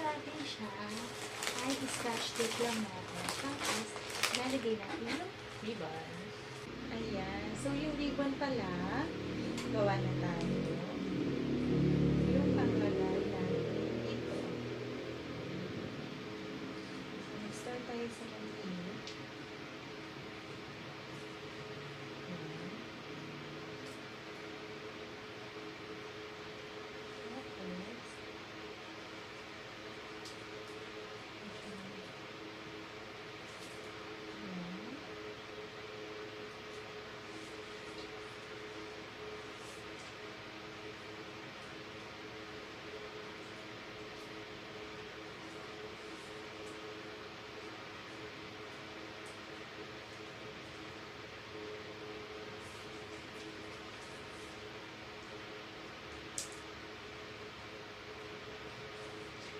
natin siya. Ay, scotch tape lang natin. Tapos, lalagay natin yung ribbon. Ayan. So, yung ribbon pala, gawa na tayo. Yung panglagay natin dito. So, nag-start tayo sa maliit. Ayan.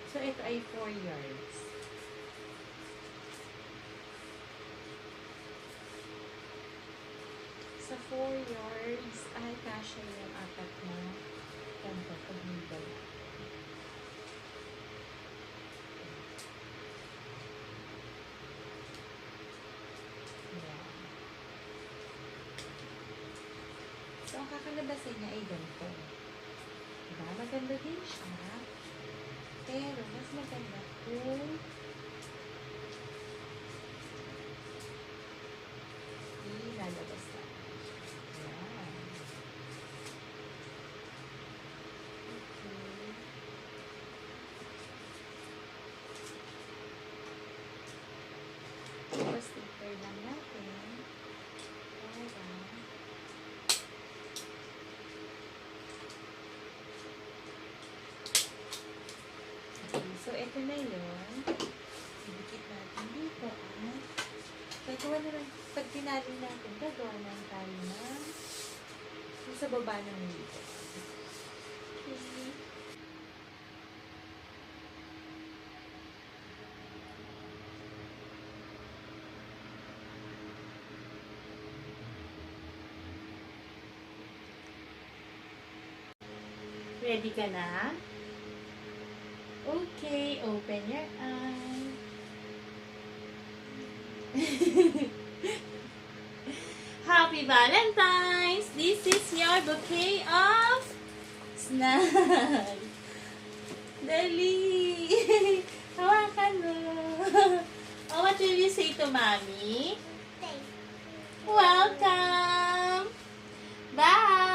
So, ito ay 4 yards. Sa 4 yards, ay kasya yung 4 na ganito pag middle. Ayan. So, ang kakalabasan niya ay ganito. Diba? Maganda din siya. Pero, mas maganda kung ilalabas na. Ayan. Okay. Tapos, sticker lang natin. Para so, ito na yun. Idikit natin dito. Gagawa na lang, pag tinali natin, gagawa na tayo ng sa baba ng dito. Okay. Ready ka na? Okay, open your eyes. Happy Valentine's! This is your bouquet of snacks. Dali! Hawakan mo. Oh, what will you say to Mommy? Welcome! Bye!